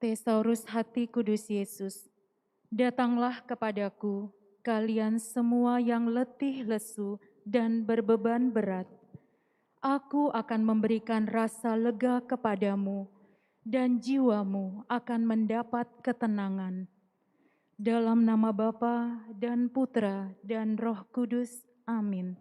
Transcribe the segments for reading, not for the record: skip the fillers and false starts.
Thesaurus hati kudus Yesus, datanglah kepadaku, kalian semua yang letih lesu dan berbeban berat. Aku akan memberikan rasa lega kepadamu, dan jiwamu akan mendapat ketenangan. Dalam nama Bapa dan Putra dan Roh Kudus, amin.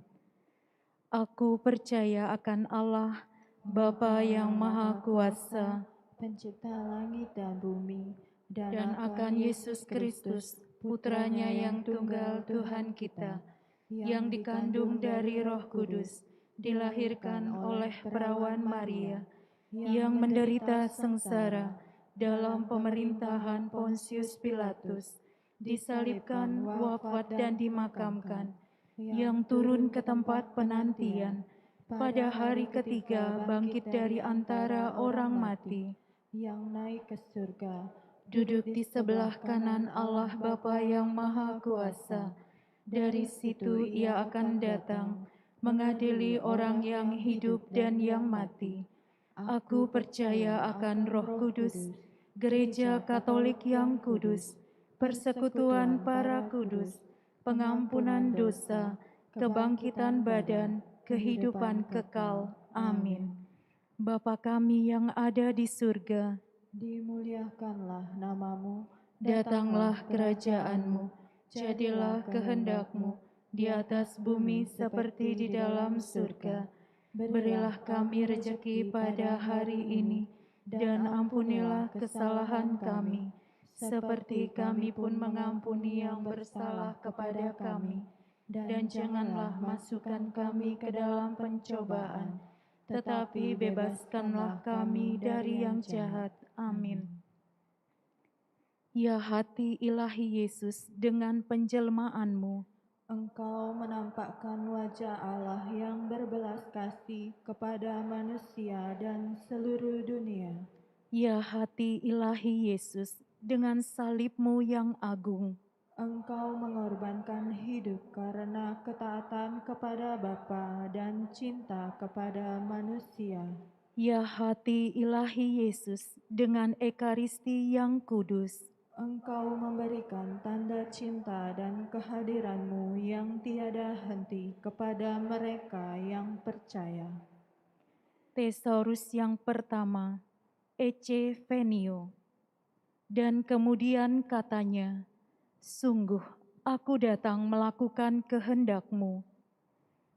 Aku percaya akan Allah, Bapa yang Maha Kuasa, Pencipta langit dan bumi, dan akan Yesus Kristus, Putranya yang tunggal Tuhan kita, yang dikandung dari Roh Kudus, dilahirkan oleh perawan Maria, yang menderita sengsara dalam pemerintahan Pontius Pilatus, disalibkan, wafat dan dimakamkan, yang turun ke tempat penantian, pada hari ketiga bangkit dari antara orang mati, yang naik ke surga, duduk di sebelah kanan Allah Bapa yang Maha Kuasa. Dari situ ia akan datang, mengadili orang yang hidup dan yang mati. Aku percaya akan Roh Kudus, Gereja Katolik yang kudus, persekutuan para kudus, pengampunan dosa, kebangkitan badan, kehidupan kekal. Amin. Bapa kami yang ada di surga, dimuliakanlah namamu, datanglah kerajaanmu, jadilah kehendakmu di atas bumi seperti di dalam surga. Berilah kami rejeki pada hari ini, dan ampunilah kesalahan kami, seperti kami pun mengampuni yang bersalah kepada kami. Dan janganlah masukkan kami ke dalam pencobaan, tetapi bebaskanlah kami dari yang jahat. Amin. Ya hati ilahi Yesus, dengan penjelmaanmu, Engkau menampakkan wajah Allah yang berbelas kasih kepada manusia dan seluruh dunia. ya hati ilahi Yesus, dengan salibmu yang agung, Engkau mengorbankan hidup karena ketaatan kepada Bapa dan cinta kepada manusia. ya hati ilahi Yesus, dengan ekaristi yang kudus, Engkau memberikan tanda cinta dan kehadiranmu yang tiada henti kepada mereka yang percaya. Thesaurus yang pertama, Ecce Venio. Dan kemudian katanya, sungguh aku datang melakukan kehendak-Mu.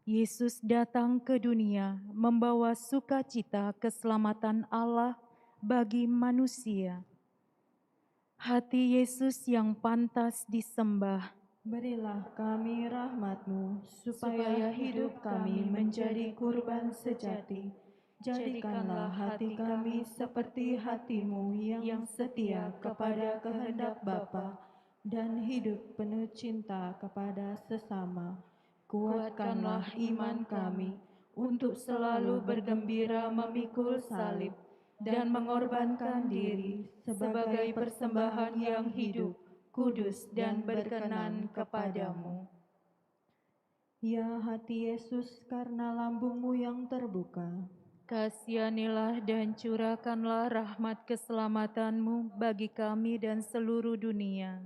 Yesus datang ke dunia membawa sukacita keselamatan Allah bagi manusia. Hati Yesus yang pantas disembah, Berilah kami rahmat-Mu, supaya hidup kami menjadi kurban sejati. Jadikanlah hati kami seperti hati-Mu yang setia kepada kehendak Bapa dan hidup penuh cinta kepada sesama. Kuatkanlah iman kami untuk selalu bergembira memikul salib dan mengorbankan diri sebagai persembahan yang hidup, kudus dan berkenan kepadamu. Ya hati Yesus, karena lambungmu yang terbuka, kasihanilah dan curahkanlah rahmat keselamatan-Mu bagi kami dan seluruh dunia.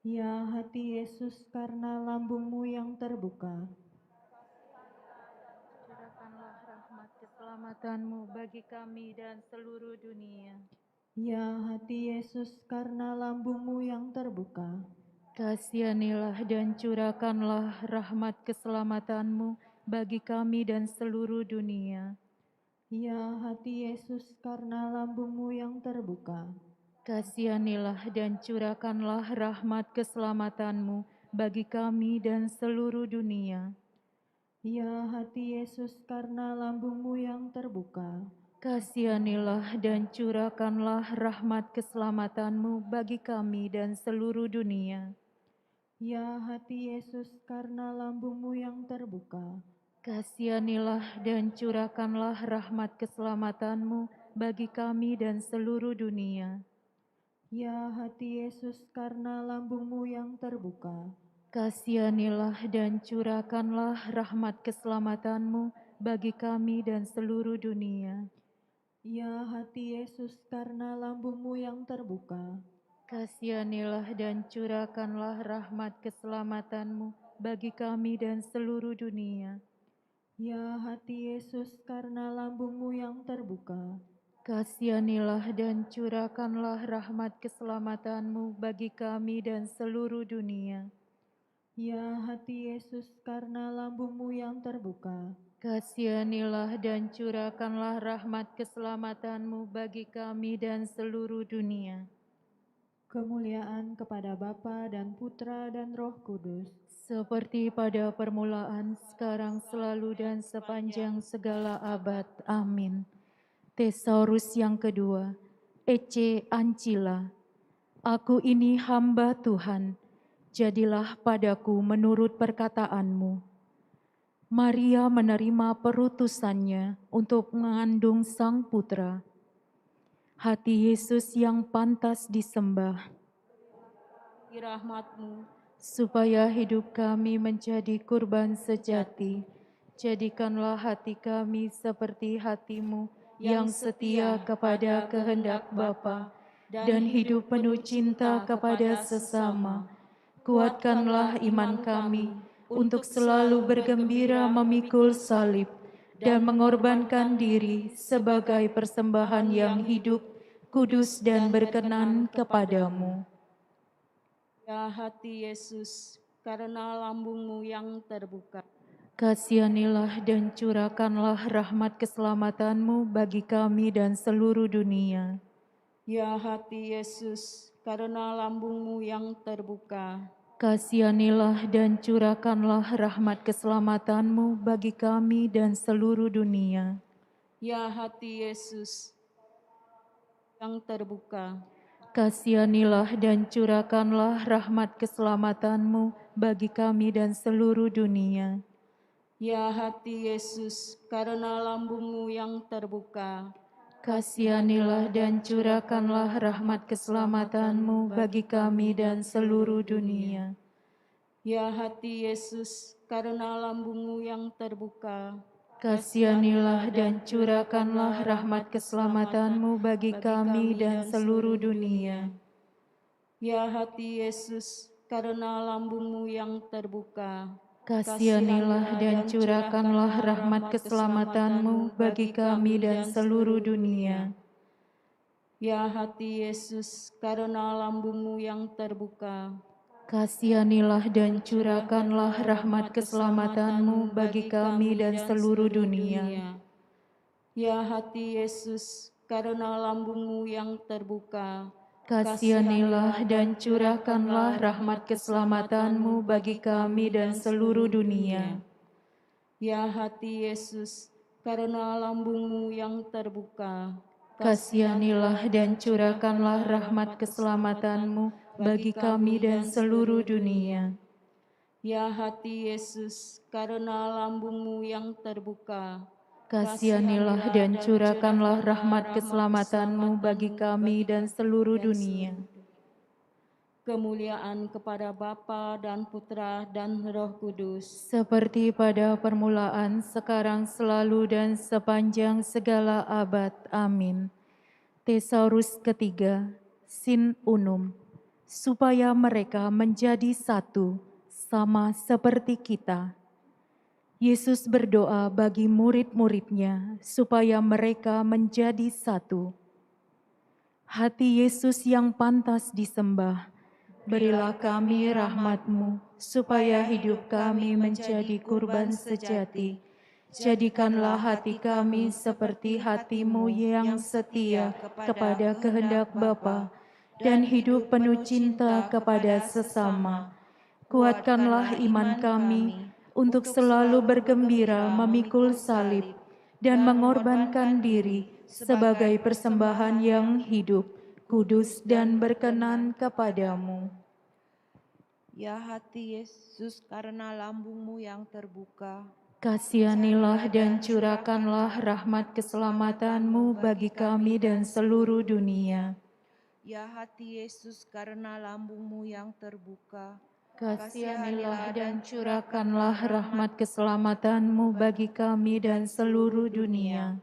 ya hati Yesus, karena lambungmu yang terbuka, Curahkanlah rahmat keselamatan-Mu bagi kami dan seluruh dunia. ya hati Yesus, karena lambungmu yang terbuka, kasihanilah dan curahkanlah rahmat keselamatan-Mu bagi kami dan seluruh dunia. ya hati Yesus, karena lambungmu yang terbuka, kasihanilah dan curahkanlah rahmat keselamatan-Mu bagi kami dan seluruh dunia. ya hati Yesus, karena lambungmu yang terbuka, kasihanilah dan curahkanlah rahmat keselamatan-Mu bagi kami dan seluruh dunia. ya hati Yesus, karena lambungmu yang terbuka, kasihanilah dan curahkanlah rahmat keselamatan-Mu bagi kami dan seluruh dunia. ya hati Yesus, karena lambungmu yang terbuka, kasihanilah dan curahkanlah rahmat keselamatan-Mu bagi kami dan seluruh dunia. Ya hati Yesus, karena lambungmu yang terbuka. Kasihanilah dan curahkanlah rahmat keselamatanmu bagi kami dan seluruh dunia. Ya hati Yesus, karena lambungmu yang terbuka. Kasihanilah dan curahkanlah rahmat keselamatanmu bagi kami dan seluruh dunia. Ya hati Yesus, karena lambungmu yang terbuka. Kasihanilah dan curahkanlah rahmat keselamatanmu bagi kami dan seluruh dunia. Kemuliaan kepada Bapa dan Putra dan Roh Kudus. Seperti pada permulaan, sekarang, selalu, dan sepanjang segala abad. Amin. Tesaurus yang kedua, Ecce Ancilla. Aku ini hamba Tuhan, jadilah padaku menurut perkataanmu. Maria menerima perutusannya untuk mengandung sang putra. Hati Yesus yang pantas disembah, rahmatmu, supaya hidup kami menjadi kurban sejati. Jadikanlah hati kami seperti hatimu yang setia kepada kehendak Bapa dan hidup penuh cinta kepada sesama. Kuatkanlah iman kami untuk selalu bergembira memikul salib dan mengorbankan diri sebagai persembahan yang hidup, kudus dan berkenan kepadamu. ya hati Yesus, karena lambungmu yang terbuka. Kasihanilah dan curahkanlah rahmat keselamatanmu bagi kami dan seluruh dunia. Ya hati Yesus, karena lambungmu yang terbuka. Kasihanilah dan curahkanlah rahmat keselamatanmu bagi kami dan seluruh dunia. Ya hati Yesus yang terbuka. Kasihanilah dan curahkanlah rahmat keselamatanmu bagi kami dan seluruh dunia. Ya hati Yesus, karena lambungmu yang terbuka. Kasihanilah dan curahkanlah rahmat keselamatanmu bagi kami dan seluruh dunia. Ya hati Yesus, karena lambungmu yang terbuka. Kasihanilah dan curahkanlah rahmat keselamatanmu bagi kami dan seluruh dunia. Ya hati Yesus, karena lambungmu yang terbuka. Kasihanilah dan curahkanlah rahmat keselamatanmu bagi kami dan seluruh dunia. Ya hati Yesus, karena lambungmu yang terbuka. Kasihanilah dan curahkanlah rahmat keselamatanmu bagi kami dan seluruh dunia. Ya hati Yesus, karena lambungmu yang terbuka. Kasihanilah dan curahkanlah rahmat keselamatanmu bagi kami dan seluruh dunia. Ya hati Yesus, karena lambungmu yang terbuka. Kasihanilah dan curahkanlah rahmat keselamatanmu bagi kami dan seluruh dunia. Ya hati Yesus, karena lambungmu yang terbuka. Kasihanilah dan curahkanlah rahmat keselamatanmu bagi kami dan seluruh dunia. Kemuliaan kepada Bapa dan Putra dan Roh Kudus. Seperti pada permulaan, sekarang, selalu, dan sepanjang segala abad. Amin. Tesaurus ketiga, Sin Unum. Supaya mereka menjadi satu, sama seperti kita. Yesus berdoa bagi murid-muridnya supaya mereka menjadi satu. Hati Yesus yang pantas disembah, berilah kami rahmat-Mu supaya hidup kami menjadi kurban sejati. Jadikanlah hati kami seperti hati-Mu yang setia kepada kehendak Bapa dan hidup penuh cinta kepada sesama. Kuatkanlah iman kami untuk selalu bergembira memikul salib dan mengorbankan diri sebagai persembahan yang hidup, kudus dan berkenan kepadamu. Ya hati Yesus, karena lambungmu yang terbuka. Kasihanilah dan curahkanlah rahmat keselamatanmu bagi kami dan seluruh dunia. Ya hati Yesus, karena lambungmu yang terbuka. Kasihanilah dan curahkanlah rahmat keselamatanmu bagi kami dan seluruh dunia.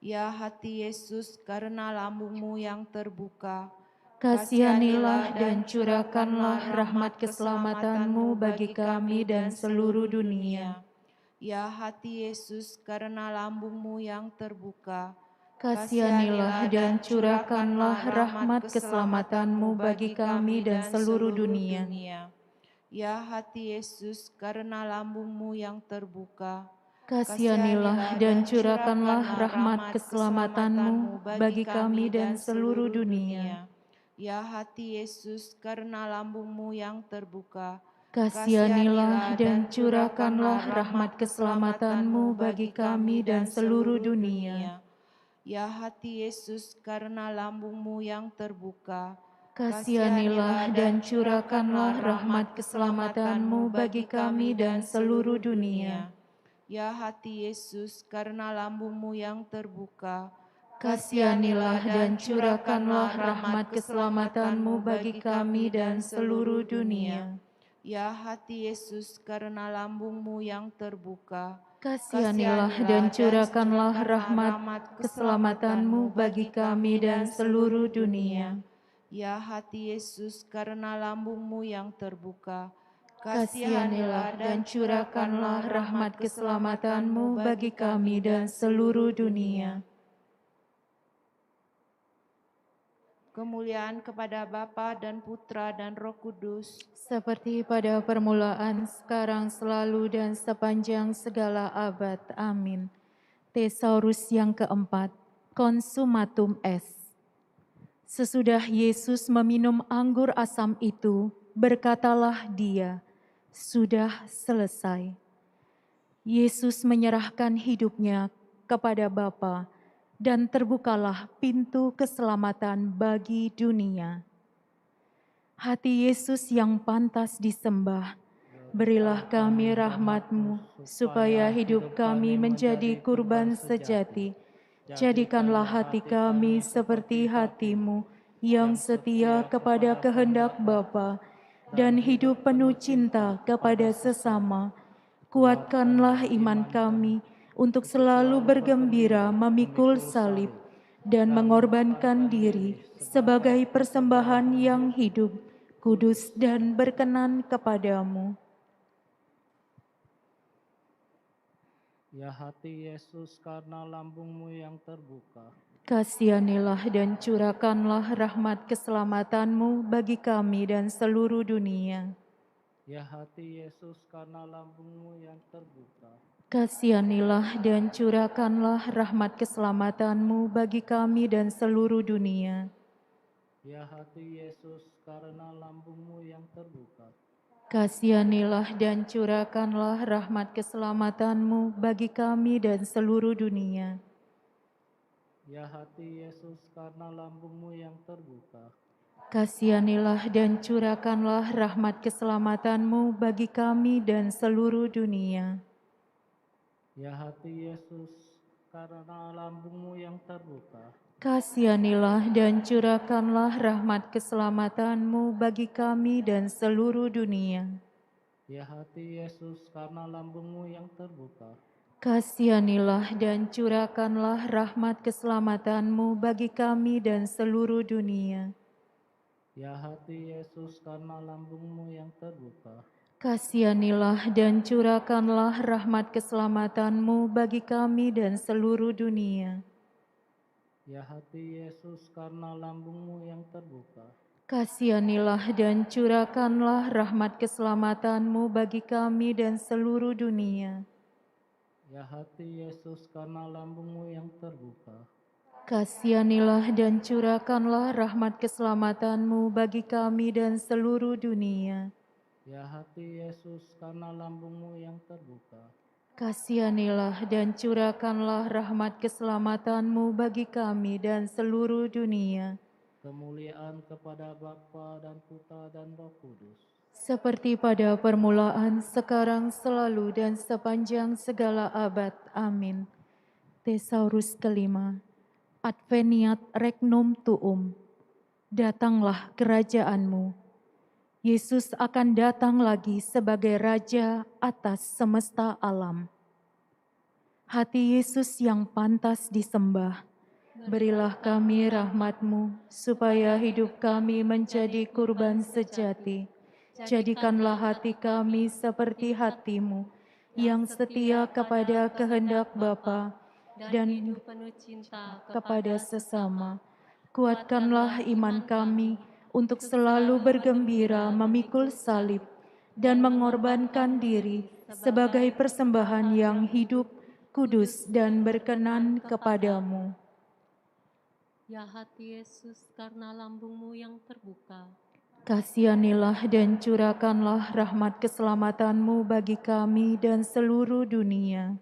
Ya hati Yesus, karena lambungmu yang terbuka, Kasihanilah dan curahkanlah rahmat keselamatan-Mu bagi kami dan seluruh dunia. Ya hati Yesus, karena lambungmu yang terbuka, Kasihanilah dan curahkanlah rahmat keselamatan-Mu bagi kami dan seluruh dunia. Ya hati Yesus, karena lambungmu yang terbuka, Kasihanilah dan curahkanlah rahmat keselamatan-Mu bagi kami dan seluruh dunia. Ya hati Yesus, karena lambungmu yang terbuka, Kasihanilah dan curahkanlah rahmat keselamatan-Mu bagi kami dan seluruh dunia. Ya hati Yesus, karena lambungmu yang terbuka, Kasihanilah dan curahkanlah rahmat keselamatan-Mu bagi kami dan seluruh dunia. Ya hati Yesus, karena lambungmu yang terbuka, Kasihanilah dan curahkanlah rahmat keselamatan-Mu bagi kami dan seluruh dunia. Ya hati Yesus, karena lambungmu yang terbuka, Kasihanilah dan curahkanlah rahmat keselamatan-Mu bagi kami dan seluruh dunia. Ya hati Yesus, karena lambungmu yang terbuka, Kasihanilah dan curahkanlah rahmat keselamatan-Mu bagi kami dan seluruh dunia. Kemuliaan kepada Bapa dan Putra dan Roh Kudus, Seperti pada permulaan, sekarang, selalu, dan sepanjang segala abad. Amin. Tesaurus yang keempat, Consumatum est. Sesudah Yesus meminum anggur asam itu, berkatalah Dia, "Sudah selesai." Yesus menyerahkan hidupnya kepada Bapa, dan terbukalah pintu keselamatan bagi dunia. Hati Yesus yang pantas disembah, berilah kami rahmat-Mu, supaya hidup kami menjadi kurban sejati. Jadikanlah hati kami seperti hati-Mu, yang setia kepada kehendak Bapa, dan hidup penuh cinta kepada sesama. Kuatkanlah iman kami untuk selalu bergembira memikul salib dan mengorbankan diri sebagai persembahan yang hidup, kudus, dan berkenan kepadamu. Ya hati Yesus, karena lambungmu yang terbuka, Kasihanilah dan curahkanlah rahmat keselamatan-Mu bagi kami dan seluruh dunia. ya hati Yesus, karena lambungmu yang terbuka, Kasihanilah dan curahkanlah rahmat keselamatan-Mu bagi kami dan seluruh dunia. ya hati Yesus, karena lambungmu yang terbuka, Kasihanilah dan curahkanlah rahmat keselamatan-Mu bagi kami dan seluruh dunia. ya hati Yesus, karena lambungmu yang terbuka, Kasihanilah dan curahkanlah rahmat keselamatan-Mu bagi kami dan seluruh dunia. ya hati Yesus, karena lambungmu yang terbuka, Kasihanilah dan curahkanlah rahmat keselamatan-Mu bagi kami dan seluruh dunia. ya hati Yesus, karena lambungmu yang terbuka, Kasihanilah dan curahkanlah rahmat keselamatan-Mu bagi kami dan seluruh dunia. ya hati Yesus, karena lambungmu yang terbuka, Kasihanilah dan curahkanlah rahmat keselamatan-Mu bagi kami dan seluruh dunia. ya hati Yesus, karena lambungmu yang terbuka, Kasihanilah dan curahkanlah rahmat keselamatan-Mu bagi kami dan seluruh dunia. ya hati Yesus, karena lambungmu yang terbuka, Kasihanilah dan curahkanlah rahmat keselamatan-Mu bagi kami dan seluruh dunia. ya hati Yesus, karena lambungmu yang terbuka, Kasihanilah dan curahkanlah rahmat keselamatan-Mu bagi kami dan seluruh dunia. kemuliaan kepada Bapa dan Putra dan Roh Kudus, Seperti pada permulaan, sekarang, selalu, dan sepanjang segala abad. Amin. Tesaurus kelima. Adveniat regnum tuum. Datanglah kerajaan-Mu. Yesus akan datang lagi sebagai Raja atas semesta alam. Hati Yesus yang pantas disembah, berilah kami rahmat-Mu, supaya hidup kami menjadi kurban sejati. Jadikanlah hati kami seperti hati-Mu, yang setia kepada kehendak Bapa dan hidup penuh cinta kepada sesama. Kuatkanlah iman kami untuk selalu bergembira memikul salib dan mengorbankan diri sebagai persembahan yang hidup, kudus, dan berkenan kepadamu. Ya hati Yesus, karena lambung-Mu yang terbuka, Kasihanilah dan curahkanlah rahmat keselamatan-Mu bagi kami dan seluruh dunia.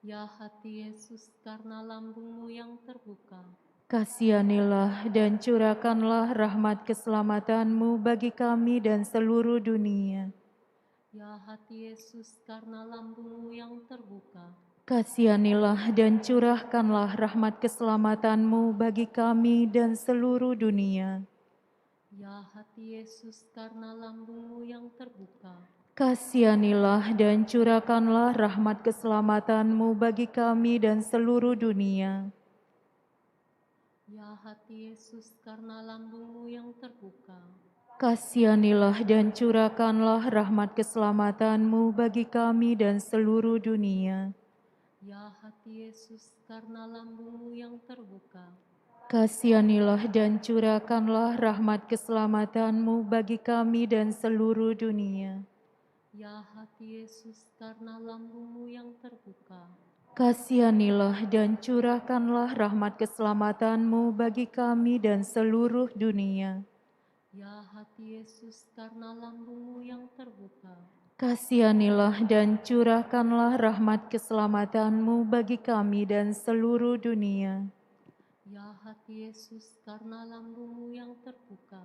ya hati Yesus, karena lambung-Mu yang terbuka, Kasihanilah dan curahkanlah rahmat keselamatan-Mu bagi kami dan seluruh dunia. ya hati Yesus, karena lambung-Mu yang terbuka, Kasihanilah dan curahkanlah rahmat keselamatan-Mu bagi kami dan seluruh dunia. ya hati Yesus, karena lambung-Mu yang terbuka, Kasihanilah dan curahkanlah rahmat keselamatan-Mu bagi kami dan seluruh dunia. ya hati Yesus, karena lambung-Mu yang terbuka, Kasihanilah dan curahkanlah rahmat keselamatan-Mu bagi kami dan seluruh dunia. ya hati Yesus, karena lambung-Mu yang terbuka, Kasihanilah dan curahkanlah rahmat keselamatan-Mu bagi kami dan seluruh dunia. ya hati Yesus, karena lambung-Mu yang terbuka, Kasihanilah dan curahkanlah rahmat keselamatan-Mu bagi kami dan seluruh dunia. ya hati Yesus, karena lambung-Mu yang terbuka, Kasihanilah dan curahkanlah rahmat keselamatan-Mu bagi kami dan seluruh dunia. ya hati Yesus, karena lambung-Mu yang terbuka,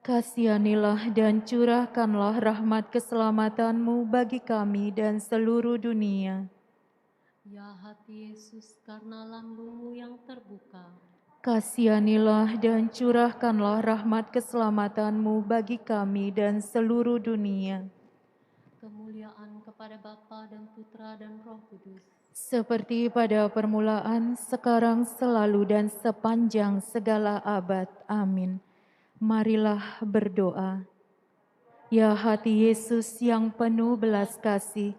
Kasihanilah dan curahkanlah rahmat keselamatan-Mu bagi kami dan seluruh dunia. ya hati Yesus, karena lambung-Mu yang terbuka, Kasihanilah dan curahkanlah rahmat keselamatan-Mu bagi kami dan seluruh dunia. kemuliaan kepada Bapa dan Putra dan Roh Kudus, Seperti pada permulaan, sekarang, selalu, dan sepanjang segala abad. Amin. Marilah berdoa. Ya hati Yesus yang penuh belas kasih,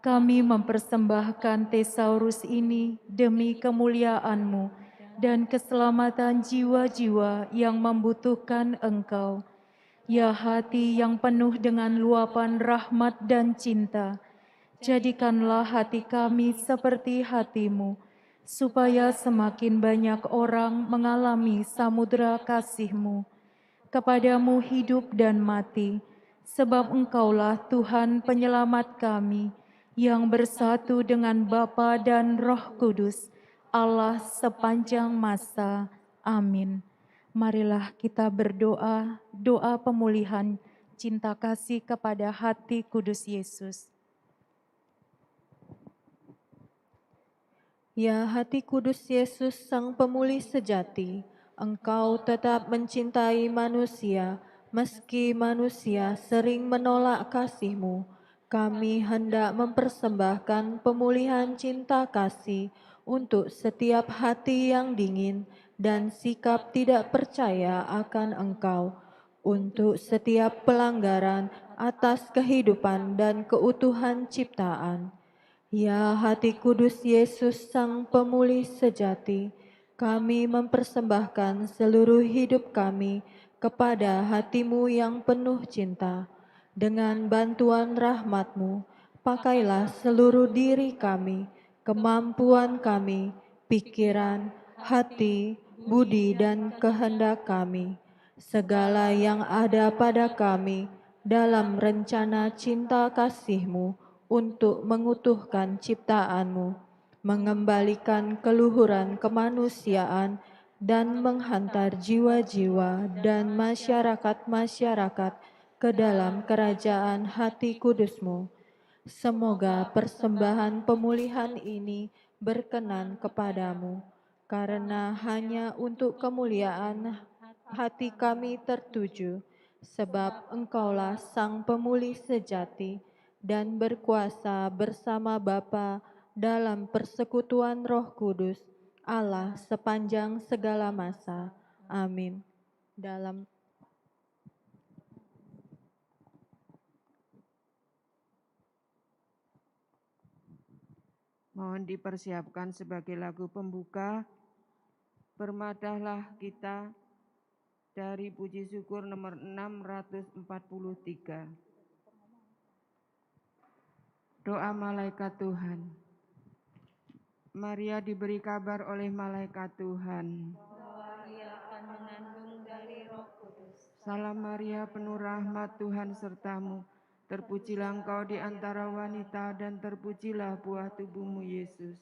kami mempersembahkan tesaurus ini demi kemuliaan-Mu dan keselamatan jiwa-jiwa yang membutuhkan Engkau. Ya hati yang penuh dengan luapan rahmat dan cinta, jadikanlah hati kami seperti hati-Mu, supaya semakin banyak orang mengalami samudera kasih-Mu. Kepadamu hidup dan mati, sebab Engkaulah Tuhan penyelamat kami, yang bersatu dengan Bapa dan Roh Kudus, Allah sepanjang masa. Amin. Marilah kita berdoa, doa pemulihan cinta kasih kepada hati kudus Yesus. Ya hati kudus Yesus, Sang Pemulih sejati, Engkau tetap mencintai manusia, meski manusia sering menolak kasih-Mu. Kami hendak mempersembahkan pemulihan cinta kasih untuk setiap hati yang dingin dan sikap tidak percaya akan Engkau, untuk setiap pelanggaran atas kehidupan dan keutuhan ciptaan. Ya hati kudus Yesus, Sang Pemulih sejati, kami mempersembahkan seluruh hidup kami kepada hati-Mu yang penuh cinta. Dengan bantuan rahmat-Mu, pakailah seluruh diri kami, kemampuan kami, pikiran, hati, budi, dan kehendak kami. Segala yang ada pada kami dalam rencana cinta kasih-Mu untuk mengutuhkan ciptaan-Mu, mengembalikan keluhuran kemanusiaan, dan menghantar jiwa-jiwa dan masyarakat-masyarakat ke dalam kerajaan hati kudus-Mu. Semoga persembahan pemulihan ini berkenan kepadamu, karena hanya untuk kemuliaan hati kami tertuju, sebab Engkaulah Sang Pemulih sejati, dan berkuasa bersama Bapa dalam persekutuan Roh Kudus, Allah sepanjang segala masa. Amin. Mohon dipersiapkan sebagai lagu pembuka, Bermadahlah Kita dari puji syukur nomor 643. Doa malaikat Tuhan. Maria diberi kabar oleh malaikat Tuhan. Bahwa ia akan mengandung dari Roh Kudus. Salam Maria, penuh rahmat, Tuhan sertamu. Terpujilah engkau di antara wanita dan terpujilah buah tubuhmu Yesus.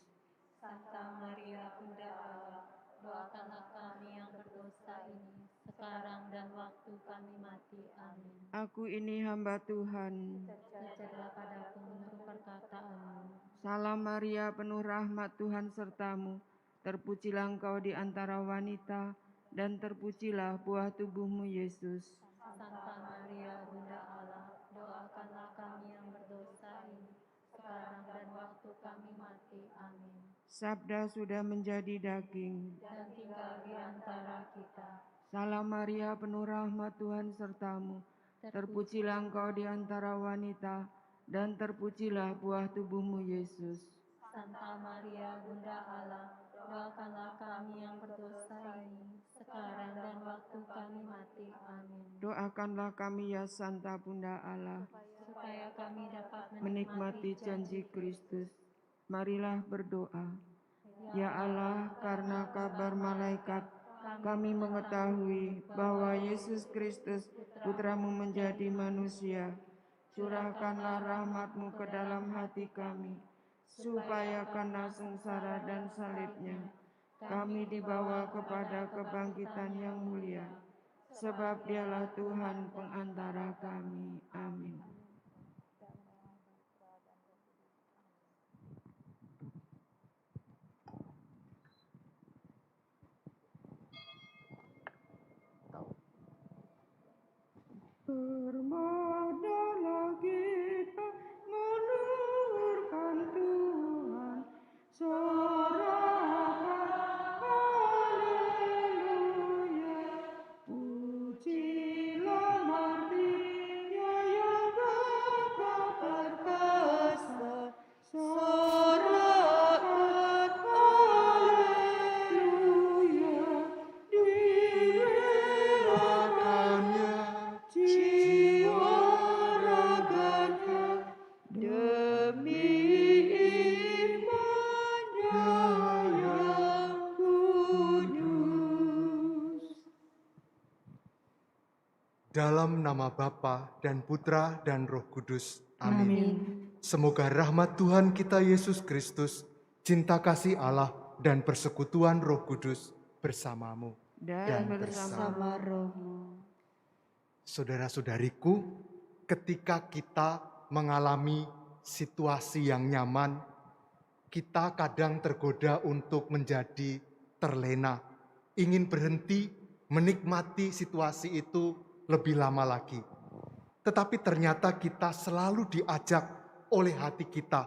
Santa Maria Bunda Allah, doakanlah kami yang berdosa ini, sekarang dan waktu kami mati. Amin. Aku ini hamba Tuhan. Terjadilah padaku menurut perkataanmu. Salam Maria, penuh rahmat, Tuhan sertamu. Terpujilah engkau di antara wanita dan terpujilah buah tubuhmu Yesus. Santa Maria Bunda Allah, doakanlah kami yang berdosa ini, sekarang dan waktu kami mati. Amin. Sabda sudah menjadi daging Dan tinggal di antara kita. Salam Maria, penuh rahmat, Tuhan sertamu. Terpujilah engkau di antara wanita dan terpujilah buah tubuhmu Yesus. Santa Maria Bunda Allah, doakanlah kami yang berdosa ini, sekarang dan waktu kami mati. Amin. Doakanlah kami ya Santa Bunda Allah, Supaya kami dapat menikmati janji Kristus. Marilah berdoa. Ya Allah, karena kabar malaikat, kami mengetahui bahwa Yesus Kristus, Putramu menjadi manusia. Curahkanlah rahmat-Mu ke dalam hati kami, supaya karena sengsara dan salibnya, kami dibawa kepada kebangkitan yang mulia. Sebab Dialah Tuhan pengantara kami. Amin. Bermadahlah kita menurunkan Tuhan, sorakan haleluya. Pujilah martirnya yang gagah perkasa, sorakan haleluya. Direlakannya jiwa raganya demi imannya yang kudus. Dalam nama Bapa dan Putra dan Roh Kudus. Amin. Semoga rahmat Tuhan kita Yesus Kristus, cinta kasih Allah dan persekutuan Roh Kudus bersamamu Dan bersama rohmu. Saudara-saudariku, ketika kita mengalami situasi yang nyaman, kita kadang tergoda untuk menjadi terlena, ingin berhenti menikmati situasi itu lebih lama lagi. Tetapi ternyata kita selalu diajak oleh hati kita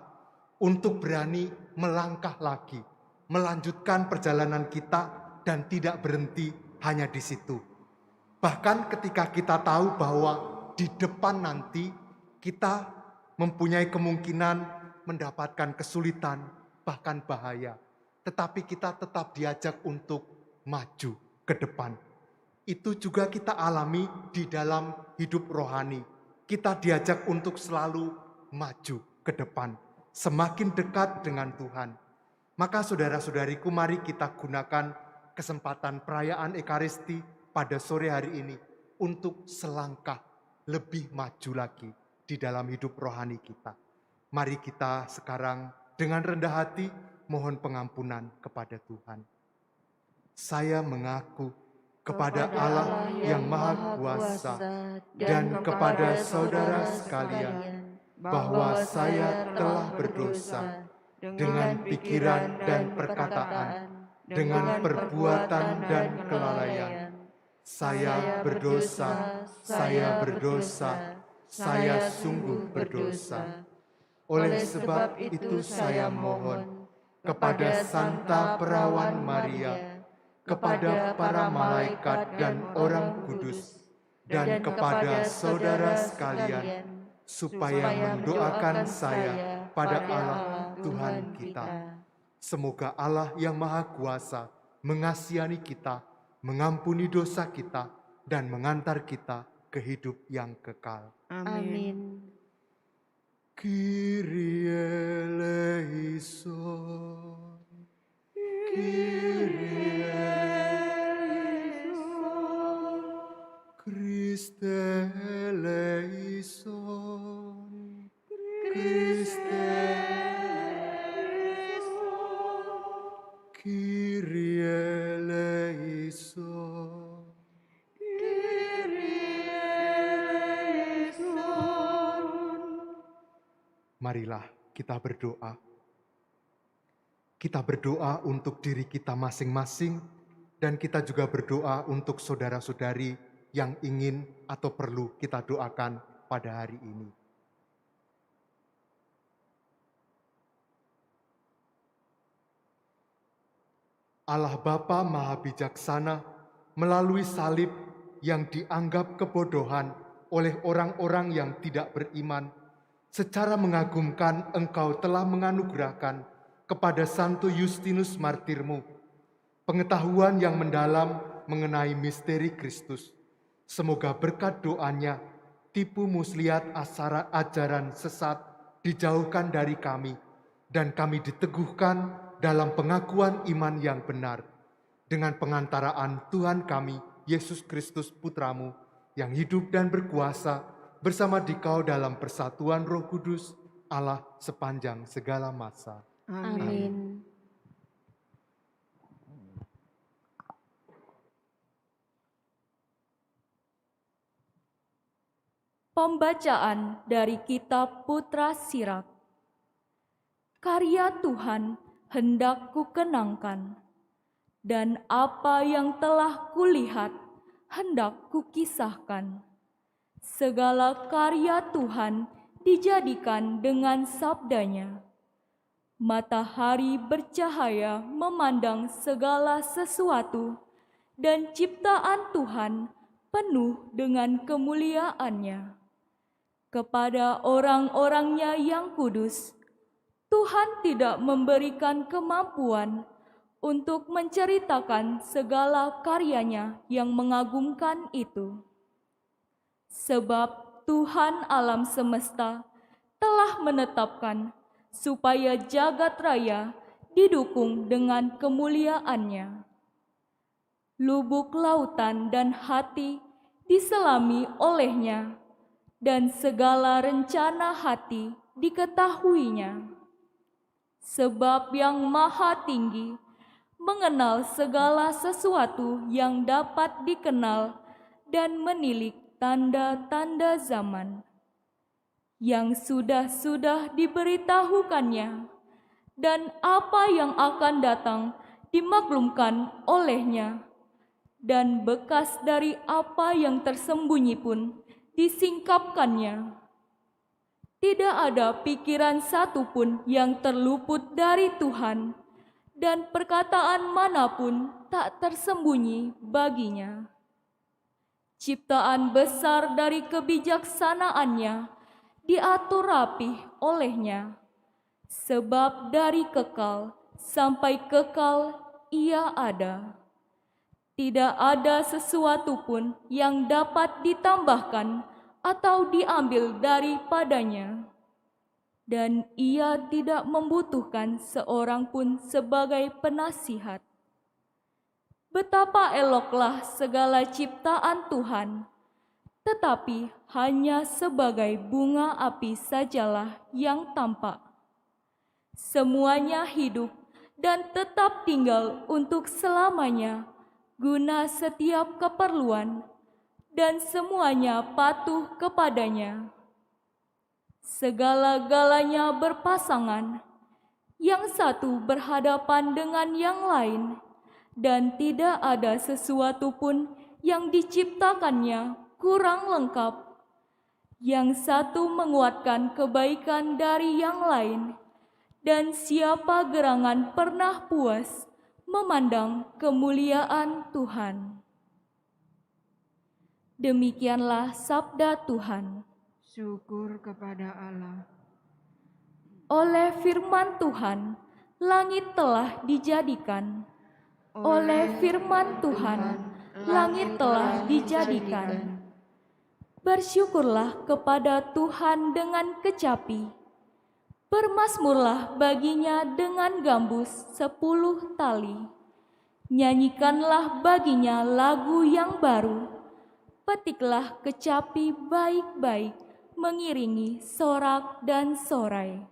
untuk berani melangkah lagi, melanjutkan perjalanan kita dan tidak berhenti hanya di situ. Bahkan ketika kita tahu bahwa di depan nanti kita mempunyai kemungkinan mendapatkan kesulitan, bahkan bahaya. Tetapi kita tetap diajak untuk maju ke depan. Itu juga kita alami di dalam hidup rohani. Kita diajak untuk selalu maju ke depan, semakin dekat dengan Tuhan. Maka saudara-saudariku, mari kita gunakan kesempatan perayaan Ekaristi pada sore hari ini untuk selangkah lebih maju lagi di dalam hidup rohani kita. Mari kita sekarang dengan rendah hati mohon pengampunan kepada Tuhan. Saya mengaku kepada Allah yang Maha Kuasa dan kepada saudara sekalian bahwa saya telah berdosa dengan pikiran dan perkataan, dengan perbuatan dan kelalaian. Saya berdosa, saya berdosa, saya sungguh berdosa. Oleh sebab itu saya mohon kepada Santa Perawan Maria, kepada para malaikat dan orang kudus, dan kepada saudara sekalian, supaya mendoakan saya pada Allah Tuhan kita. Semoga Allah yang Maha Kuasa mengasihani kita, mengampuni dosa kita, dan mengantar kita ke hidup yang kekal. Amin. Kyrie eleison, Kyrie eleison, Christe eleison, Christe eleison, Kyrie eleison, Kyrie eleison. Marilah kita berdoa. Kita berdoa untuk diri kita masing-masing, dan kita juga berdoa untuk saudara-saudari yang ingin atau perlu kita doakan pada hari ini. Allah Bapa Maha Bijaksana, melalui salib yang dianggap kebodohan oleh orang-orang yang tidak beriman, secara mengagumkan Engkau telah menganugerahkan kepada Santo Justinus Martirmu pengetahuan yang mendalam mengenai misteri Kristus. Semoga berkat doanya, tipu muslihat ajaran sesat dijauhkan dari kami, dan kami diteguhkan dalam pengakuan iman yang benar, dengan pengantaraan Tuhan kami, Yesus Kristus Putramu, yang hidup dan berkuasa bersama Dikau dalam persatuan Roh Kudus, Allah sepanjang segala masa. Amin. Pembacaan dari Kitab Putra Sirak. Karya Tuhan hendak kukenangkan, dan apa yang telah kulihat hendak kukisahkan. Segala karya Tuhan dijadikan dengan sabdanya. Matahari bercahaya memandang segala sesuatu, dan ciptaan Tuhan penuh dengan kemuliaannya. Kepada orang-orangnya yang kudus, Tuhan tidak memberikan kemampuan untuk menceritakan segala karyanya yang mengagumkan itu. Sebab Tuhan alam semesta telah menetapkan supaya jagat raya didukung dengan kemuliaannya. Lubuk lautan dan hati diselami olehnya, dan segala rencana hati diketahuinya. Sebab yang maha tinggi mengenal segala sesuatu yang dapat dikenal dan menilik tanda-tanda zaman yang sudah diberitahukannya, dan apa yang akan datang dimaklumkan olehnya, dan bekas dari apa yang tersembunyi pun disingkapkannya. Tidak ada pikiran satupun yang terluput dari Tuhan, dan perkataan manapun tak tersembunyi baginya. Ciptaan besar dari kebijaksanaannya diatur rapih olehnya, sebab dari kekal sampai kekal ia ada. Tidak ada sesuatu pun yang dapat ditambahkan atau diambil daripadanya, dan ia tidak membutuhkan seorang pun sebagai penasihat. Betapa eloklah segala ciptaan Tuhan, tetapi hanya sebagai bunga api sajalah yang tampak. Semuanya hidup dan tetap tinggal untuk selamanya, guna setiap keperluan, dan semuanya patuh kepadanya. Segala-galanya berpasangan, yang satu berhadapan dengan yang lain, dan tidak ada sesuatu pun yang diciptakannya kurang lengkap. yang satu menguatkan kebaikan dari yang lain, dan siapa gerangan pernah puas memandang kemuliaan Tuhan. Demikianlah sabda Tuhan. Syukur kepada Allah. Oleh firman Tuhan, langit telah dijadikan. Oleh firman Tuhan, langit telah dijadikan. Bersyukurlah kepada Tuhan dengan kecapi. Bermazmurlah baginya dengan gambus 10 tali. Nyanyikanlah baginya lagu yang baru. Petiklah kecapi baik-baik, mengiringi sorak dan sorai.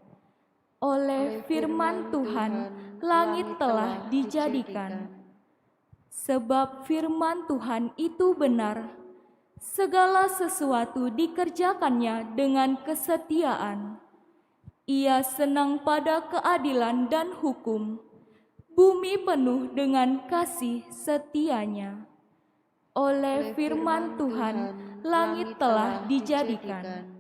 Oleh firman Tuhan, langit telah dijadikan. Sebab firman Tuhan itu benar, segala sesuatu dikerjakannya dengan kesetiaan. Ia senang pada keadilan dan hukum. Bumi penuh dengan kasih setianya. Oleh firman Tuhan, langit telah dijadikan.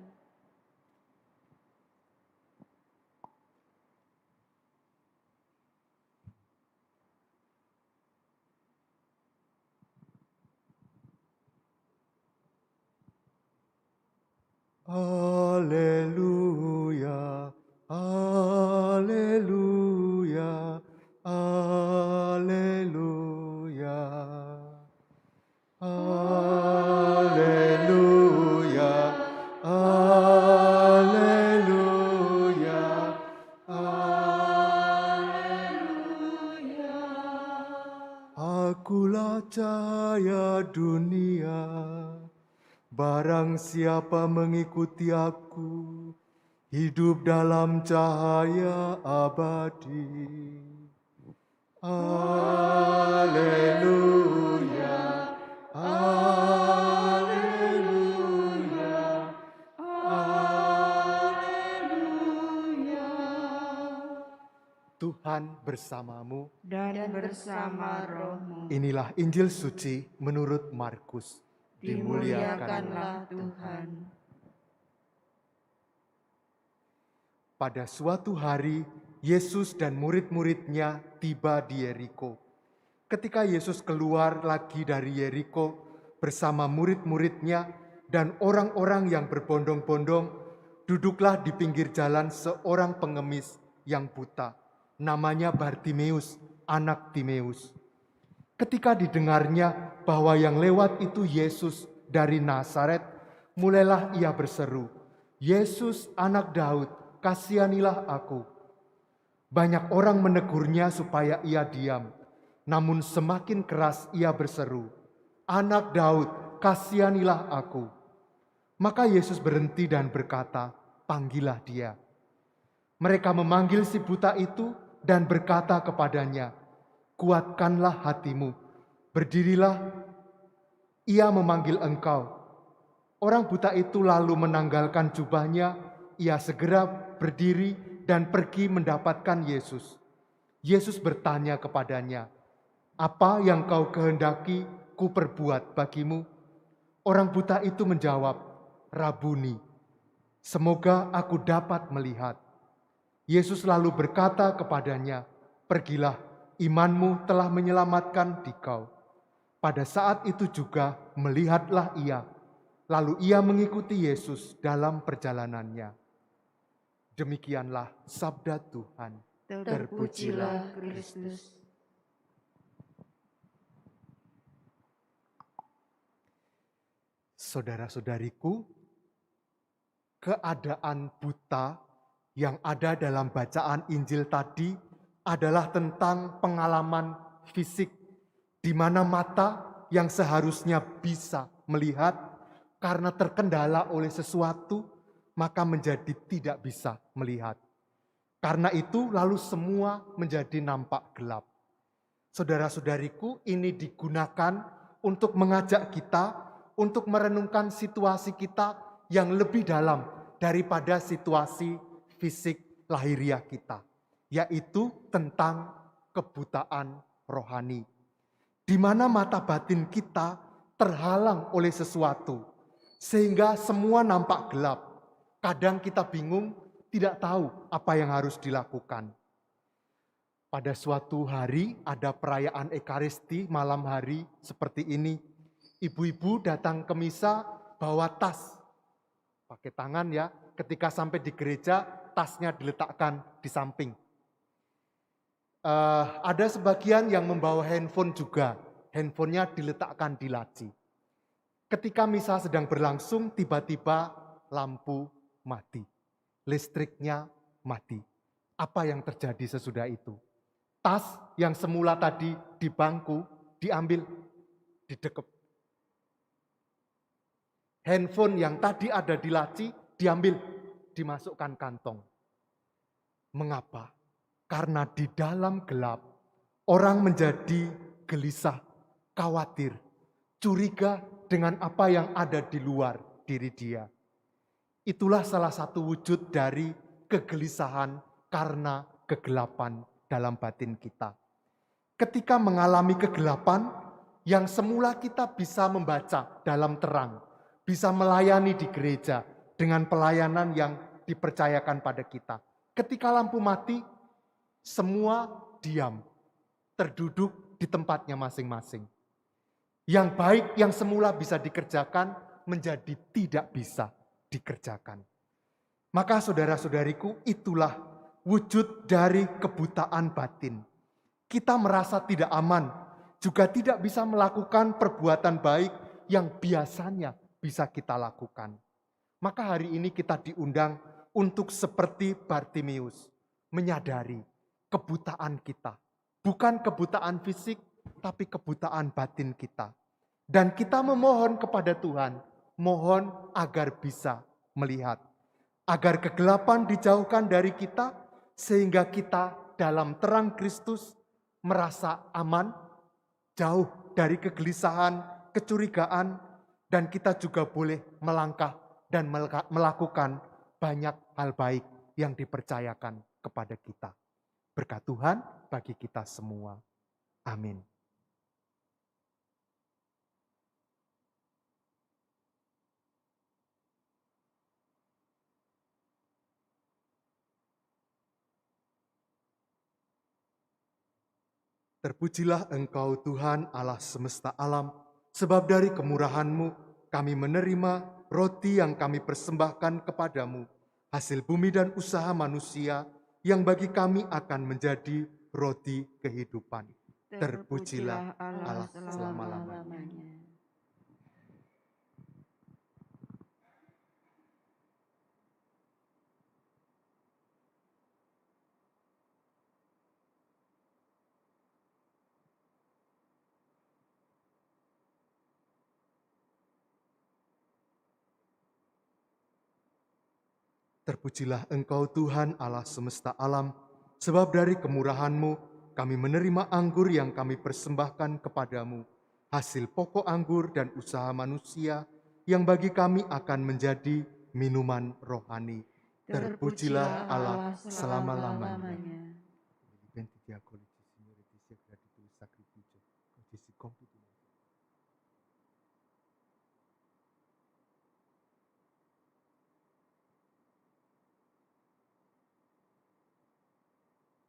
Haleluya, haleluya, haleluya. Haleluya, haleluya, haleluya. Akulah cahaya dunia. Barang siapa mengikuti aku, hidup dalam cahaya abadi. Haleluya, haleluya, haleluya. Tuhan bersamamu. Dan bersama rohmu. Inilah Injil suci menurut Markus. Dimuliakanlah Tuhan. Pada suatu hari, Yesus dan murid-muridnya tiba di Yeriko. Ketika Yesus keluar lagi dari Yeriko bersama murid-muridnya dan orang-orang yang berbondong-bondong, duduklah di pinggir jalan seorang pengemis yang buta, namanya Bartimeus, anak Timeus. Ketika didengarnya bahwa yang lewat itu Yesus dari Nazaret, mulailah ia berseru, "Yesus, anak Daud, kasihanilah aku." Banyak orang menegurnya supaya ia diam, namun semakin keras ia berseru, "Anak Daud, kasihanilah aku." Maka Yesus berhenti dan berkata, "Panggillah dia." Mereka memanggil si buta itu dan berkata kepadanya, "Kuatkanlah hatimu, berdirilah, ia memanggil engkau." Orang buta itu lalu menanggalkan jubahnya, ia segera berdiri dan pergi mendapatkan Yesus. Yesus bertanya kepadanya, "Apa yang kau kehendaki ku perbuat bagimu?" Orang buta itu menjawab, "Rabuni, semoga aku dapat melihat." Yesus lalu berkata kepadanya, "Pergilah, imanmu telah menyelamatkan dikau." Pada saat itu juga melihatlah ia, lalu ia mengikuti Yesus dalam perjalanannya. Demikianlah sabda Tuhan. Terpujilah Kristus. Saudara-saudariku, keadaan buta yang ada dalam bacaan Injil tadi adalah tentang pengalaman fisik, di mana mata yang seharusnya bisa melihat karena terkendala oleh sesuatu, maka menjadi tidak bisa melihat. Karena itu lalu semua menjadi nampak gelap. Saudara-saudariku, ini digunakan untuk mengajak kita untuk merenungkan situasi kita yang lebih dalam daripada situasi fisik lahiriah kita, yaitu tentang kebutaan rohani, di mana mata batin kita terhalang oleh sesuatu, sehingga semua nampak gelap. Kadang kita bingung, tidak tahu apa yang harus dilakukan. Pada suatu hari ada perayaan Ekaristi malam hari seperti ini. Ibu-ibu datang ke misa bawa tas. Pakai tangan ya, ketika sampai di gereja tasnya diletakkan di samping. Ada sebagian yang membawa handphone juga. Handphonenya diletakkan di laci. Ketika misa sedang berlangsung, tiba-tiba lampu mati. Listriknya mati. Apa yang terjadi sesudah itu? Tas yang semula tadi di bangku diambil, didekep. Handphone yang tadi ada di laci diambil, dimasukkan kantong. Mengapa? Karena di dalam gelap orang menjadi gelisah, khawatir, curiga dengan apa yang ada di luar diri dia. Itulah salah satu wujud dari kegelisahan karena kegelapan dalam batin kita. Ketika mengalami kegelapan, yang semula kita bisa membaca dalam terang, bisa melayani di gereja dengan pelayanan yang dipercayakan pada kita. Ketika lampu mati, semua diam, terduduk di tempatnya masing-masing. Yang baik yang semula bisa dikerjakan menjadi tidak bisa dikerjakan. Maka saudara-saudariku, itulah wujud dari kebutaan batin. Kita merasa tidak aman, juga tidak bisa melakukan perbuatan baik yang biasanya bisa kita lakukan. Maka hari ini kita diundang untuk seperti Bartimius, menyadari kebutaan kita. Bukan kebutaan fisik, tapi kebutaan batin kita. Dan kita memohon kepada Tuhan, mohon agar bisa melihat. Agar kegelapan dijauhkan dari kita, sehingga kita dalam terang Kristus merasa aman, jauh dari kegelisahan, kecurigaan, dan kita juga boleh melangkah dan melakukan banyak hal baik yang dipercayakan kepada kita. Berkat Tuhan bagi kita semua. Amin. Terpujilah Engkau Tuhan Allah semesta alam, sebab dari kemurahan-Mu kami menerima roti yang kami persembahkan kepadamu, hasil bumi dan usaha manusia yang bagi kami akan menjadi roti kehidupan. Terpujilah Allah selama-lamanya. Terpujilah Engkau Tuhan Allah semesta alam, sebab dari kemurahan-Mu kami menerima anggur yang kami persembahkan kepadamu, hasil pokok anggur dan usaha manusia yang bagi kami akan menjadi minuman rohani. Terpujilah Allah selama-lamanya.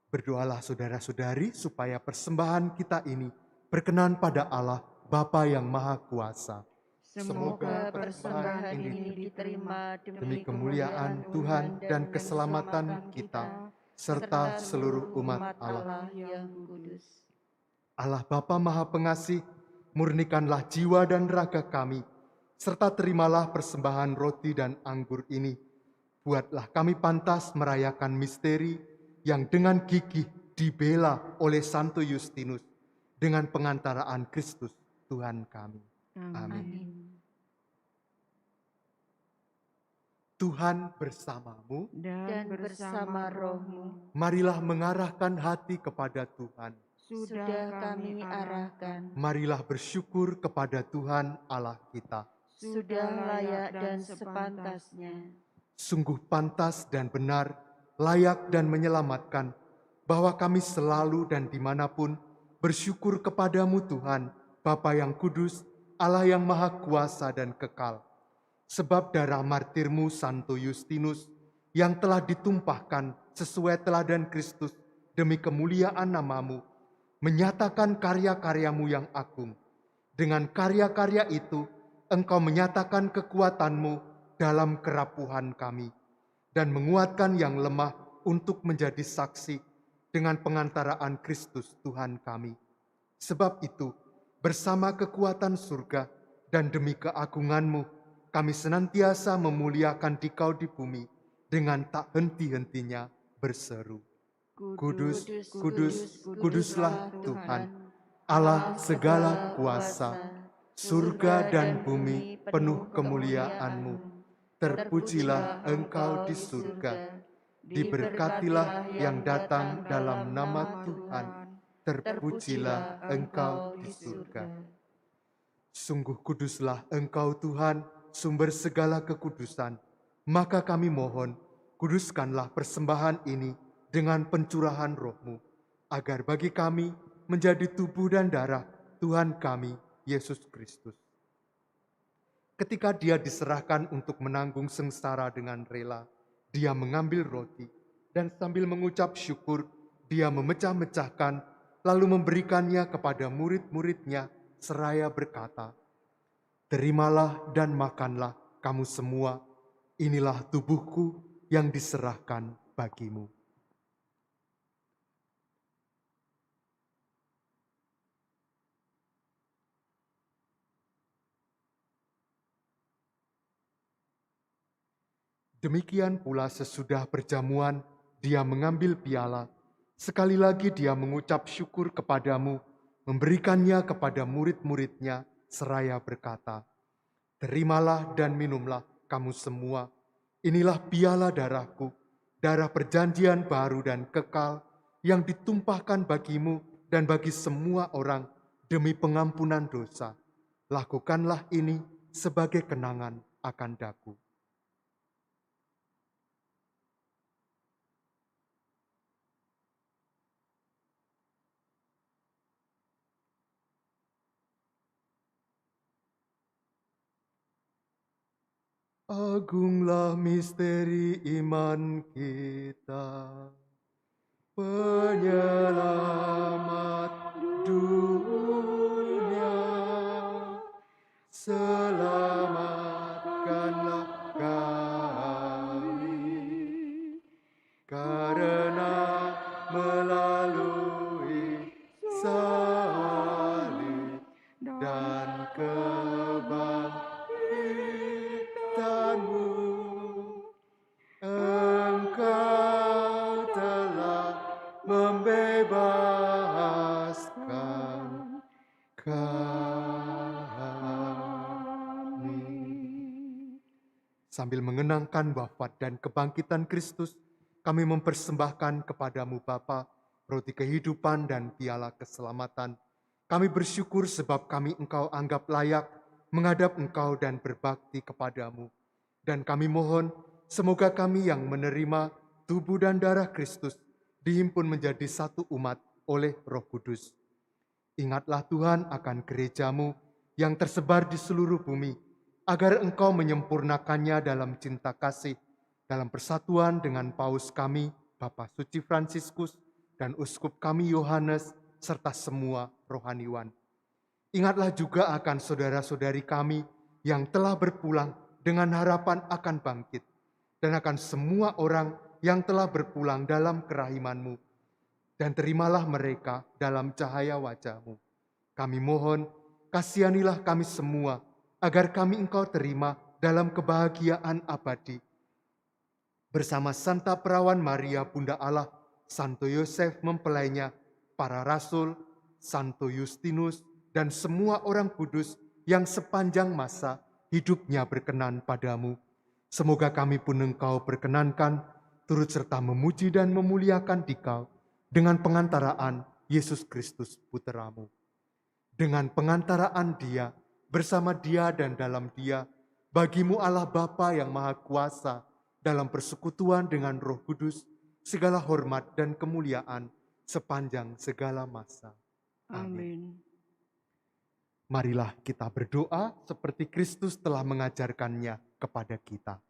Berdoalah saudara-saudari supaya persembahan kita ini berkenan pada Allah Bapa yang Maha Kuasa. Semoga persembahan ini diterima demi kemuliaan Tuhan dan keselamatan kita, serta seluruh umat Allah yang kudus. Allah Bapa Maha Pengasih, murnikanlah jiwa dan raga kami, serta terimalah persembahan roti dan anggur ini. Buatlah kami pantas merayakan misteri yang dengan gigih dibela oleh Santo Justinus dengan pengantaraan Kristus Tuhan kami. Amin. Tuhan bersamamu Dan bersama rohmu, marilah mengarahkan hati kepada Tuhan. sudah kami arahkan, Marilah bersyukur kepada Tuhan Allah kita. sudah layak dan sepantasnya. Sungguh pantas dan benar, layak dan menyelamatkan, bahwa kami selalu dan dimanapun bersyukur kepadamu Tuhan, Bapa yang kudus, Allah yang maha kuasa dan kekal. Sebab darah martirmu Santo Justinus yang telah ditumpahkan sesuai teladan Kristus demi kemuliaan namamu, menyatakan karya-karyamu yang agung. Dengan karya-karya itu, engkau menyatakan kekuatanmu dalam kerapuhan kami, dan menguatkan yang lemah untuk menjadi saksi dengan pengantaraan Kristus Tuhan kami. Sebab itu, bersama kekuatan surga dan demi keagunganmu, kami senantiasa memuliakan Dikau di bumi dengan tak henti-hentinya berseru. Kudus, kudus, kuduslah Tuhan, Allah segala kuasa, surga dan bumi penuh kemuliaan-Mu. Terpujilah Engkau di surga, diberkatilah yang datang dalam nama Tuhan, terpujilah Engkau di surga. Sungguh kuduslah Engkau Tuhan, sumber segala kekudusan. Maka kami mohon, kuduskanlah persembahan ini dengan pencurahan Roh-Mu, agar bagi kami menjadi tubuh dan darah Tuhan kami, Yesus Kristus. Ketika Dia diserahkan untuk menanggung sengsara dengan rela, Dia mengambil roti, dan sambil mengucap syukur, Dia memecah-mecahkan, lalu memberikannya kepada murid-murid-Nya, seraya berkata, "Terimalah dan makanlah kamu semua, inilah tubuhku yang diserahkan bagimu." Demikian pula sesudah perjamuan, Dia mengambil piala. Sekali lagi Dia mengucap syukur kepadamu, memberikannya kepada murid-murid-Nya, seraya berkata, "Terimalah dan minumlah kamu semua, inilah piala darahku, darah perjanjian baru dan kekal, yang ditumpahkan bagimu dan bagi semua orang demi pengampunan dosa. Lakukanlah ini sebagai kenangan akan daku." Agunglah misteri iman kita, Penyelamat dunia. Selamatkanlah kami, karena melalui salib dan kebangkitanmu, Engkau telah membebaskan kami. Sambil mengenangkan wafat dan kebangkitan Kristus, kami mempersembahkan kepadamu Bapa, roti kehidupan dan piala keselamatan. Kami bersyukur sebab kami Engkau anggap layak menghadap Engkau dan berbakti kepadamu. Dan kami mohon, semoga kami yang menerima tubuh dan darah Kristus dihimpun menjadi satu umat oleh Roh Kudus. Ingatlah Tuhan akan gerejamu yang tersebar di seluruh bumi, agar Engkau menyempurnakannya dalam cinta kasih, dalam persatuan dengan Paus kami, Bapak Suci Fransiskus, dan Uskup kami Yohanes, serta semua rohaniwan. Ingatlah juga akan saudara-saudari kami yang telah berpulang dengan harapan akan bangkit, dan akan semua orang yang telah berpulang dalam kerahiman-Mu, dan terimalah mereka dalam cahaya wajah-Mu. Kami mohon, kasihanilah kami semua, agar kami Engkau terima dalam kebahagiaan abadi. Bersama Santa Perawan Maria Bunda Allah, Santo Yosef mempelainya, para rasul, Santo Justinus, dan semua orang kudus yang sepanjang masa hidupnya berkenan padamu. Semoga kami pun Engkau perkenankan, turut serta memuji dan memuliakan Dikau dengan pengantaraan Yesus Kristus Putra-Mu. Dengan pengantaraan Dia, bersama Dia dan dalam Dia, bagimu Allah Bapa yang Maha Kuasa, dalam persekutuan dengan Roh Kudus, segala hormat dan kemuliaan sepanjang segala masa. Amin. Marilah kita berdoa seperti Kristus telah mengajarkannya kepada kita.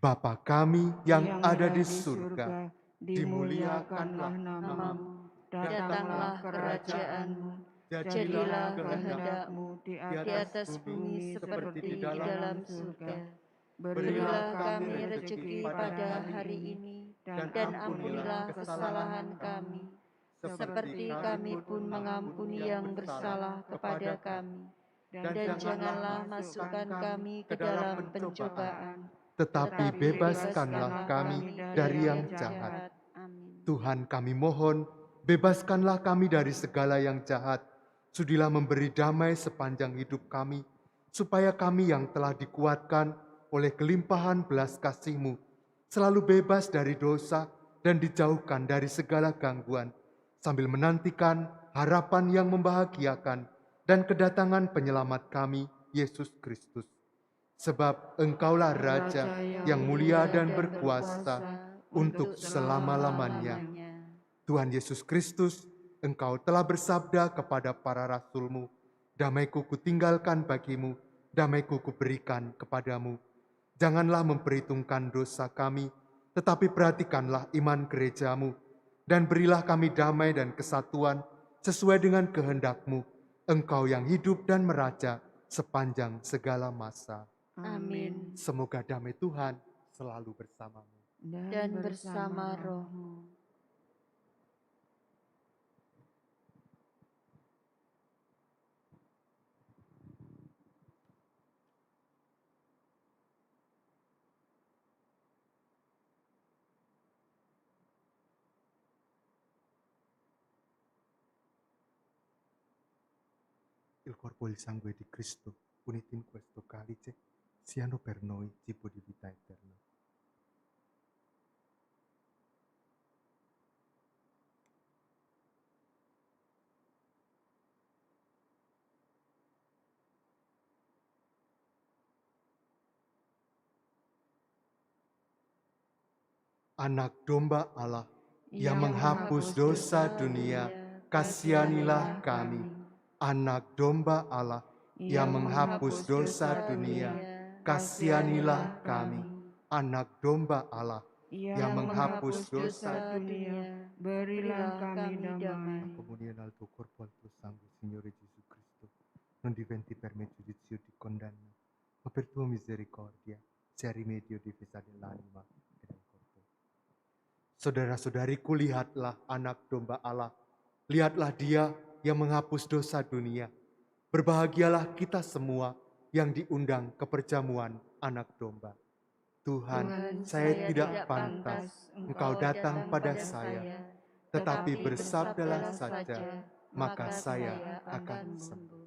Bapa kami yang ada di surga, dimuliakanlah namamu, datanglah kerajaanmu, jadilah kehendak-mu di atas bumi seperti di dalam surga. Berilah kami rezeki pada hari ini, dan ampunilah kesalahan kami, seperti kami pun mengampuni yang bersalah kepada kami. Dan janganlah masukkan kami ke dalam pencobaan, tetapi bebaskanlah kami dari yang jahat. Amin. Tuhan kami mohon, bebaskanlah kami dari segala yang jahat. Sudilah memberi damai sepanjang hidup kami, supaya kami yang telah dikuatkan oleh kelimpahan belas kasih-Mu, selalu bebas dari dosa dan dijauhkan dari segala gangguan, sambil menantikan harapan yang membahagiakan dan kedatangan penyelamat kami, Yesus Kristus. Sebab Engkaulah Raja yang mulia dan berkuasa untuk selama-lamanya. Tuhan Yesus Kristus, Engkau telah bersabda kepada para rasul-Mu, damai-Ku kutinggalkan bagimu, damai-Ku kuberikan kepadamu. Janganlah memperhitungkan dosa kami, tetapi perhatikanlah iman gereja-Mu, dan berilah kami damai dan kesatuan sesuai dengan kehendak-Mu, Engkau yang hidup dan meraja sepanjang segala masa. Amin. Semoga damai Tuhan selalu bersamamu. Dan bersama rohmu. Il corpo e il sangue di Cristo, uniti in questo calice, siano per noi cibo di vita eterna. Anak domba Allah yang menghapus dosa dunia, kasihanilah kami. Anak domba Allah yang menghapus dosa dunia, kasihanilah kami. Anak domba Allah yang menghapus dosa dunia, berilah kami damai. Comunione al tuo corpo, al tuo sangue, Signore Gesù Cristo, non diventi per me giudizio di condanna, ma per tua misericordia sia rimedio difesa dell'anima e del corpo. Saudara-saudariku, lihatlah anak domba Allah, lihatlah Dia yang menghapus dosa dunia. Berbahagialah kita semua yang diundang ke perjamuan anak domba. Tuhan, saya tidak pantas Engkau datang pada saya, tetapi bersabdalah saja, maka saya akan sembuh.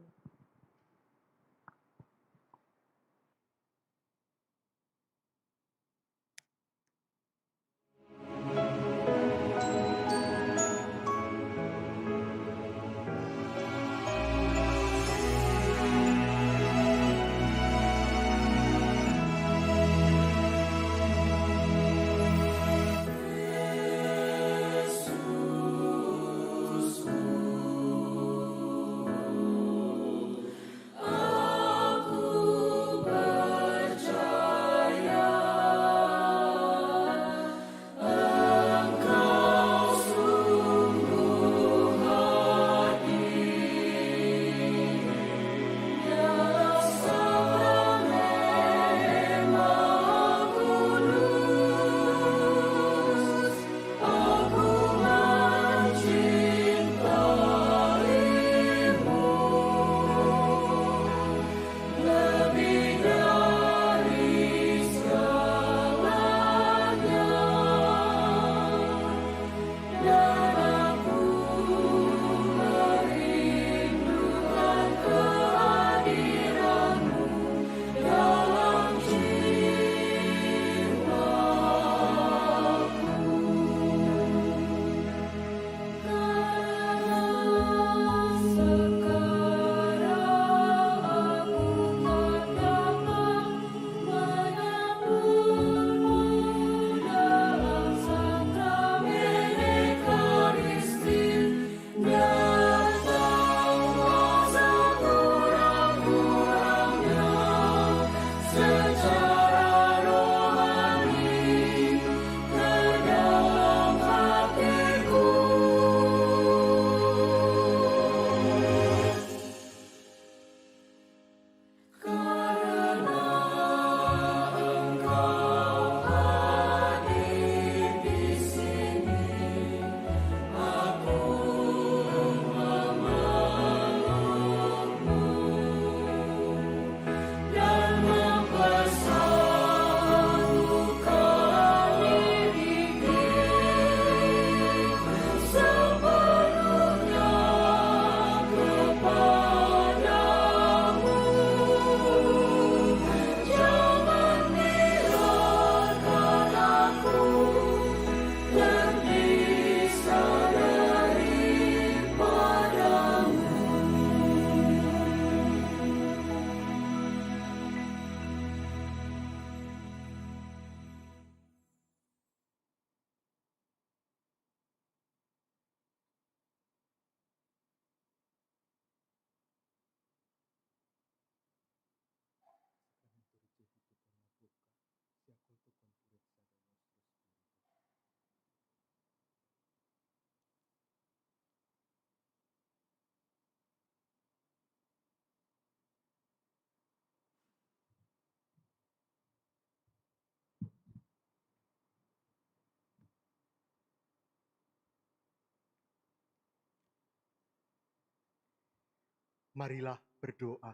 Marilah berdoa.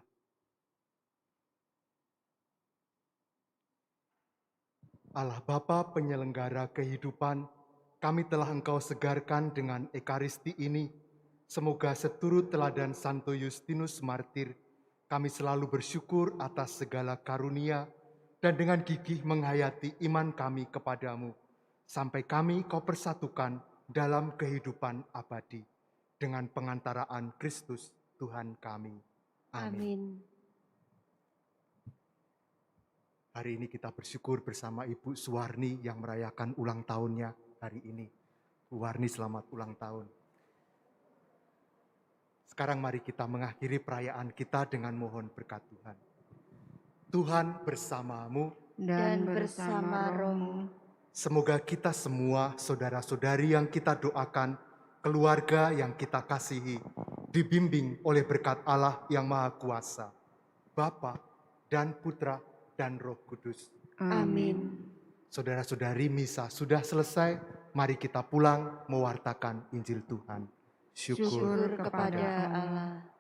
Allah Bapa penyelenggara kehidupan, kami telah Engkau segarkan dengan Ekaristi ini. Semoga seturut teladan Santo Justinus Martir, kami selalu bersyukur atas segala karunia dan dengan gigih menghayati iman kami kepadamu, sampai kami Kau persatukan dalam kehidupan abadi dengan pengantaraan Kristus Tuhan kami. Amin. Hari ini kita bersyukur bersama Ibu Suwarni yang merayakan ulang tahunnya hari ini. Bu Warni, selamat ulang tahun. Sekarang mari kita mengakhiri perayaan kita dengan mohon berkat Tuhan. Tuhan bersamamu dan bersama rohmu. Semoga kita semua, saudara-saudari yang kita doakan, keluarga yang kita kasihi, dibimbing oleh berkat Allah yang Maha Kuasa, Bapa dan Putra dan Roh Kudus. Amin. Saudara-saudari, misa sudah selesai, mari kita pulang mewartakan Injil Tuhan. Syukur kepada Allah.